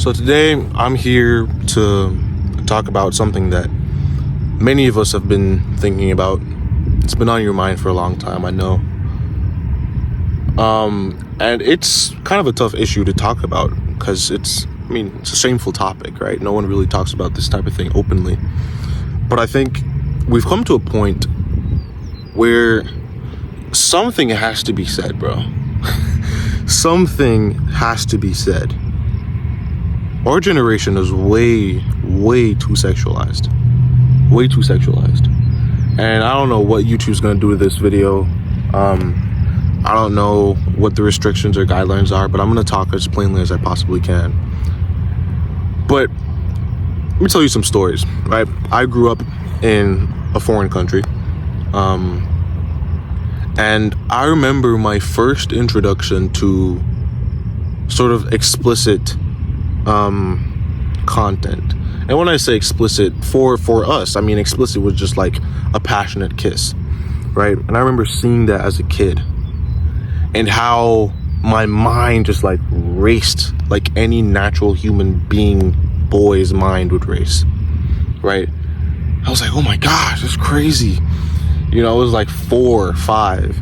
So today I'm here to talk about something that many of us have been thinking about. It's been on your mind for a long time, I know. And it's kind of a tough issue to talk about because it's a shameful topic, right? No one really talks about this type of thing openly. But I think we've come to a point where something has to be said, bro. Something has to be said. Our generation is way too sexualized. Way too sexualized. And I don't know what YouTube's gonna do with this video. I don't know what the restrictions or guidelines are, but I'm gonna talk as plainly as I possibly can. But let me tell you some stories, right? I grew up in a foreign country. And I remember my first introduction to sort of explicit content. And when I say explicit, for us, explicit was just like a passionate kiss, right? And I remember seeing that as a kid and how my mind just like raced like any natural human being boy's mind would race, right? I was like, oh my gosh, that's crazy. It was like 4 or 5,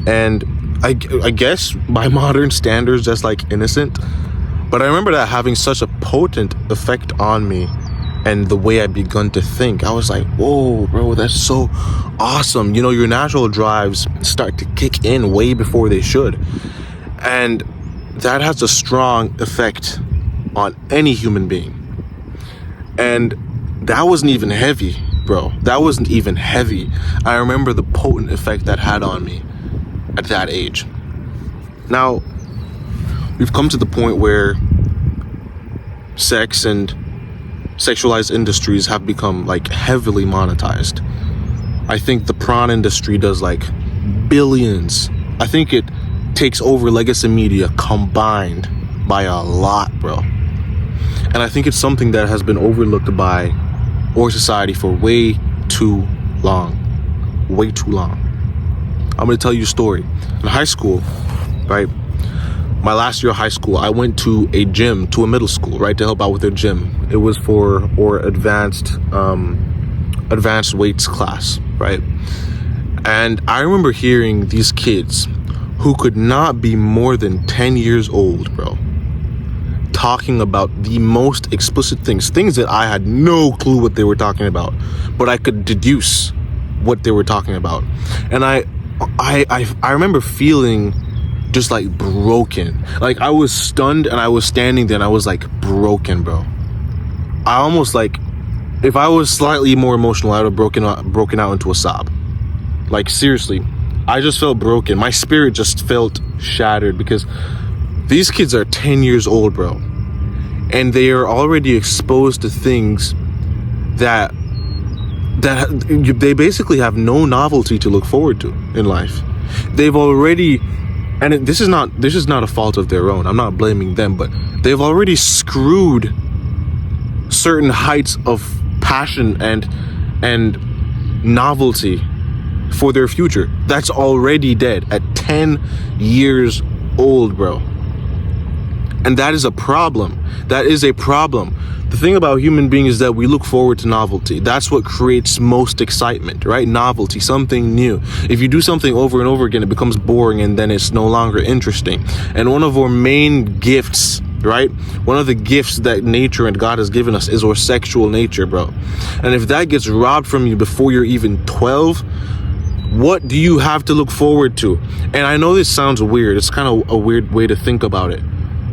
and I guess by modern standards, that's like innocent. But I remember that having such a potent effect on me and the way I begun to think. I was like, whoa, bro, that's so awesome. Your natural drives start to kick in way before they should. And that has a strong effect on any human being. And that wasn't even heavy, bro. That wasn't even heavy. I remember the potent effect that had on me at that age. Now, we've come to the point where sex and sexualized industries have become like heavily monetized. I think the prawn industry does like billions. I think it takes over legacy media combined by a lot, bro. And I think it's something that has been overlooked by our society for way too long. Way too long. I'm gonna tell you a story. In high school, right? My last year of high school, I went to a gym, to a middle school, right, to help out with their gym. It was for our advanced weights class, right? And I remember hearing these kids who could not be more than 10 years old, bro, talking about the most explicit things that I had no clue what they were talking about, but I could deduce what they were talking about. And I remember feeling just like broken. Like I was stunned and I was standing there and I was like broken, bro. I almost like, if I was slightly more emotional, I would have broken out into a sob. Like seriously, I just felt broken. My spirit just felt shattered because these kids are 10 years old, bro. And they are already exposed to things that they basically have no novelty to look forward to in life. They've already, and this is not a fault of their own. I'm not blaming them, but they've already screwed certain heights of passion and novelty for their future. That's already dead at 10 years old, bro. And that is a problem. That is a problem. The thing about human beings is that we look forward to novelty. That's what creates most excitement, right? Novelty, something new. If you do something over and over again, it becomes boring and then it's no longer interesting. And one of our main gifts, right? One of the gifts that nature and God has given us is our sexual nature, bro. And if that gets robbed from you before you're even 12, what do you have to look forward to? And I know this sounds weird. It's kind of a weird way to think about it.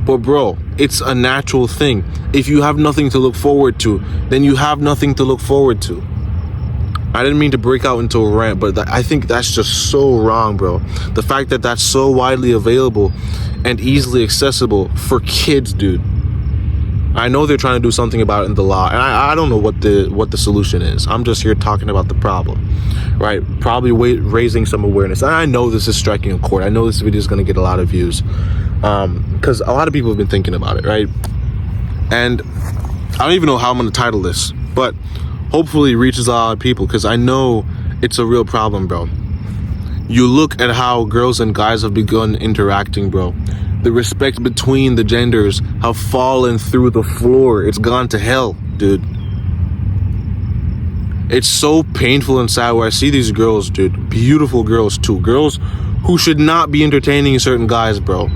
But bro, it's a natural thing. If you have nothing to look forward to, then you have nothing to look forward to. I didn't mean to break out into a rant, but I think that's just so wrong, bro. The fact that that's so widely available and easily accessible for kids, dude. I know they're trying to do something about it in the law, and I don't know what the solution is. I'm just here talking about the problem, right? Probably raising some awareness. And I know this is striking a chord. I know this video is going to get a lot of views because a lot of people have been thinking about it, right? And I don't even know how I'm going to title this, but hopefully it reaches a lot of people because I know it's a real problem, bro. You look at how girls and guys have begun interacting, bro. The respect between the genders have fallen through the floor. It's gone to hell, dude. It's so painful and sad where I see these girls, dude. Beautiful girls, too. Girls who should not be entertaining certain guys, bro.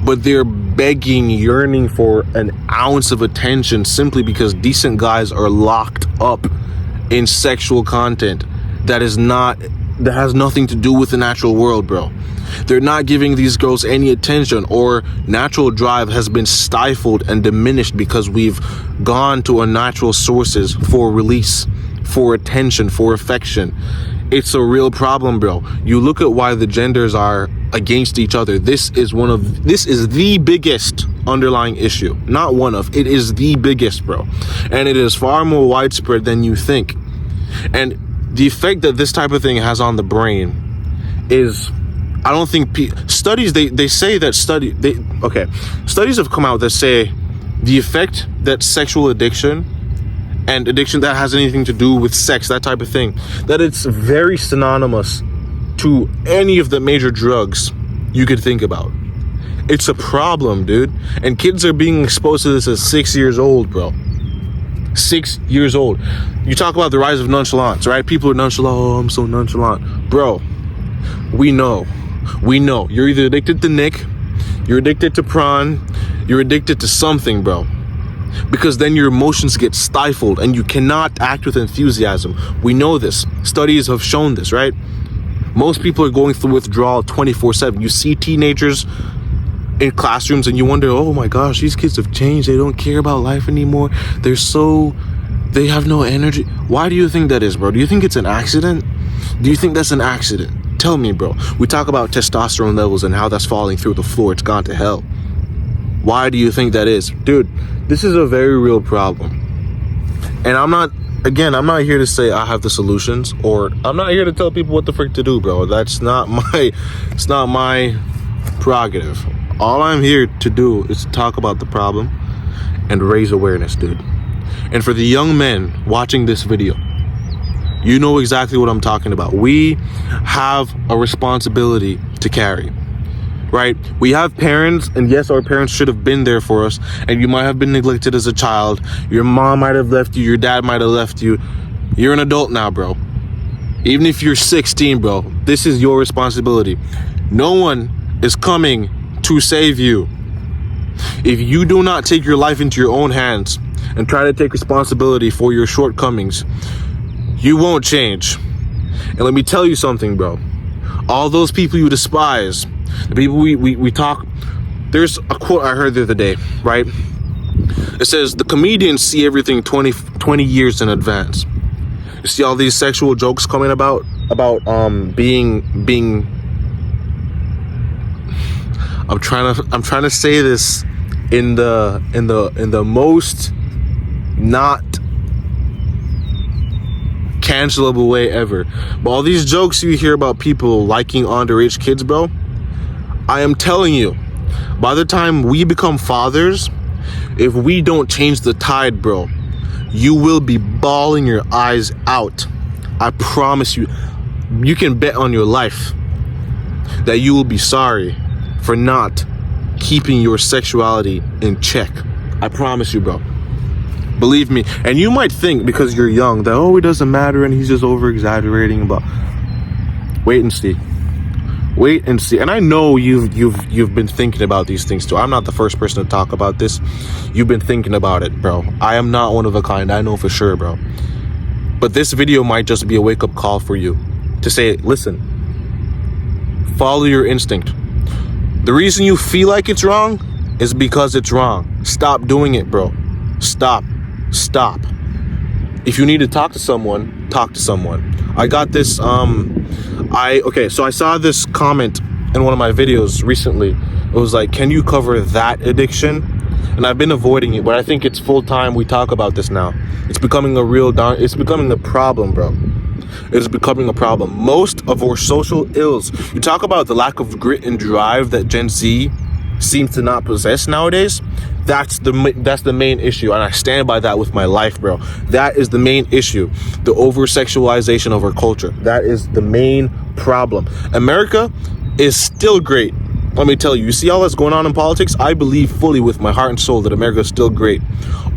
But they're begging, yearning for an ounce of attention simply because decent guys are locked up in sexual content that has nothing to do with the natural world, bro. They're not giving these girls any attention, or natural drive has been stifled and diminished because we've gone to unnatural sources for release, for attention, for affection. It's a real problem, bro. You look at why the genders are against each other. This is the biggest underlying issue. Not one of, it is the biggest, bro. And it is far more widespread than you think. And the effect that this type of thing has on the brain is, I don't think studies, they say that studies have come out that say the effect that sexual addiction and addiction that has anything to do with sex, that type of thing, that it's very synonymous to any of the major drugs you could think about. It's a problem, dude. And kids are being exposed to this at 6 years old, bro. 6 years old. You talk about the rise of nonchalance, right? People are nonchalant. Oh, I'm so nonchalant. Bro, we know. You're either addicted to Nick, you're addicted to prawn, you're addicted to something, bro. Because then your emotions get stifled and you cannot act with enthusiasm. We know this. Studies have shown this, right? Most people are going through withdrawal 24/7. You see teenagers in classrooms and you wonder, oh my gosh, these kids have changed. They don't care about life anymore. They have no energy. Why do you think that is, bro? Do you think it's an accident? Do you think that's an accident? Tell me, bro. We talk about testosterone levels and how that's falling through the floor. It's gone to hell. Why do you think that is? Dude, this is a very real problem. And I'm not here to say I have the solutions, or I'm not here to tell people what the frick to do, bro. It's not my prerogative. All I'm here to do is to talk about the problem and raise awareness, dude. And for the young men watching this video, you know exactly what I'm talking about. We have a responsibility to carry, right? We have parents, and yes, our parents should have been there for us, and you might have been neglected as a child. Your mom might have left you, your dad might have left you. You're an adult now, bro. Even if you're 16, bro, this is your responsibility. No one is coming to save you. If you do not take your life into your own hands and try to take responsibility for your shortcomings, you won't change. And let me tell you something, bro. All those people you despise, the people we talk, there's a quote I heard the other day, right? It says, the comedians see everything 20 years in advance. You see all these sexual jokes coming about being I'm trying to say this in the most not cancelable way ever. But all these jokes you hear about people liking underage kids, bro, I am telling you, by the time we become fathers, if we don't change the tide, bro, you will be bawling your eyes out. I promise you. You can bet on your life that you will be sorry for not keeping your sexuality in check. I promise you, bro. Believe me. And you might think, because you're young, that, oh, it doesn't matter and he's just over-exaggerating about. Wait and see. Wait and see. And I know you've been thinking about these things too. I'm not the first person to talk about this. You've been thinking about it, bro. I am not one of a kind. I know for sure, bro. But this video might just be a wake-up call for you to say, listen, follow your instinct. The reason you feel like it's wrong is because it's wrong. Stop doing it, bro. Stop. If you need to talk to someone, talk to someone. I got this, so I saw this comment in one of my videos recently. It was like, can you cover that addiction? And I've been avoiding it, but I think it's full time we talk about this now. It's becoming it's becoming a problem, bro. It's becoming a problem. Most of our social ills, you talk about the lack of grit and drive that Gen Z seems to not possess nowadays, that's the main issue, and I stand by that with my life, bro. That is the main issue, the over-sexualization of our culture. That is the main problem. America is still great. Let me tell you, you see all that's going on in politics? I believe fully with my heart and soul that America is still great.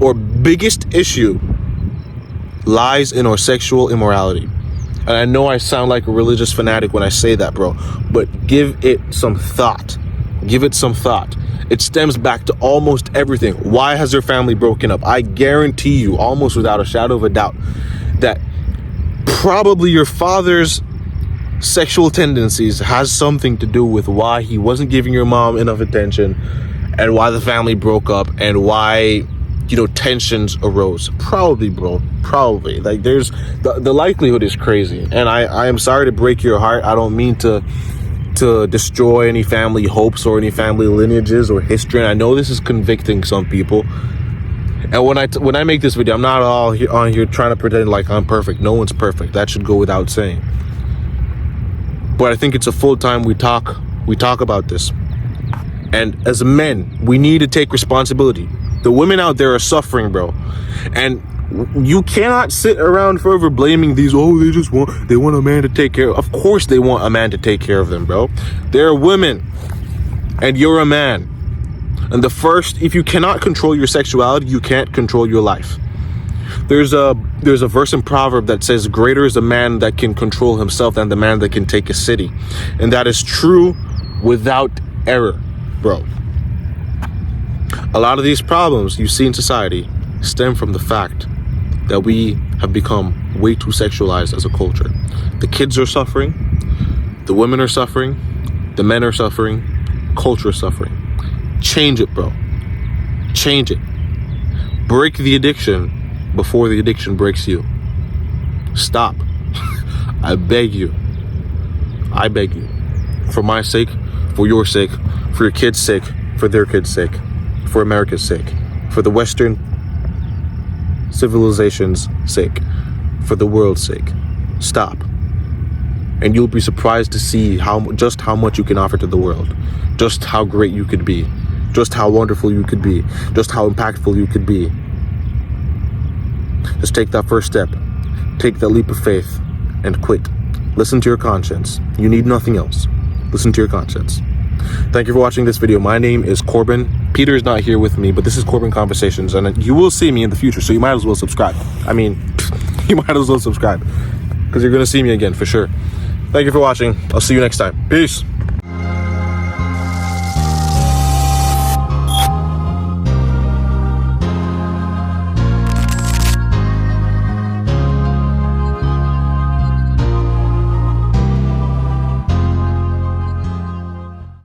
Our biggest issue lies in our sexual immorality. And I know I sound like a religious fanatic when I say that, bro, but give it some thought. Give it some thought. It stems back to almost everything. Why has your family broken up? I guarantee you, almost without a shadow of a doubt, that probably your father's sexual tendencies has something to do with why he wasn't giving your mom enough attention and why the family broke up and why, you know, tensions arose. Probably, bro. Probably. Like, there's the likelihood is crazy. And I am sorry to break your heart. I don't mean to destroy any family hopes or any family lineages or history. And I know this is convicting some people. And when I make this video, I'm not all on here trying to pretend like I'm perfect. No one's perfect. That should go without saying. But I think it's a full time we talk about this. And as men, we need to take responsibility. The women out there are suffering, bro. And you cannot sit around forever blaming these, they want a man to take care of. Of course they want a man to take care of them, bro. They're women and you're a man. And if you cannot control your sexuality, you can't control your life. There's a verse in Proverb that says, greater is the man that can control himself than the man that can take a city. And that is true without error, bro. A lot of these problems you see in society stem from the fact that we have become way too sexualized as a culture. The kids are suffering, the women are suffering, the men are suffering, culture is suffering. Change it, bro. Change it. Break the addiction before the addiction breaks you. Stop. I beg you. I beg you. For my sake, for your sake, for your kids' sake, for their kids' sake, for America's sake, for the Western civilization's sake, for the world's sake. Stop. And you'll be surprised to see just how much you can offer to the world, just how great you could be, just how wonderful you could be, just how impactful you could be. Just take that first step. Take that leap of faith and quit. Listen to your conscience. You need nothing else. Listen to your conscience. Thank you for watching this video. My name is Corban. Peter is not here with me, but this is Corban Conversations, and you will see me in the future, so you might as well subscribe. I mean, you might as well subscribe, because you're going to see me again for sure. Thank you for watching. I'll see you next time. Peace.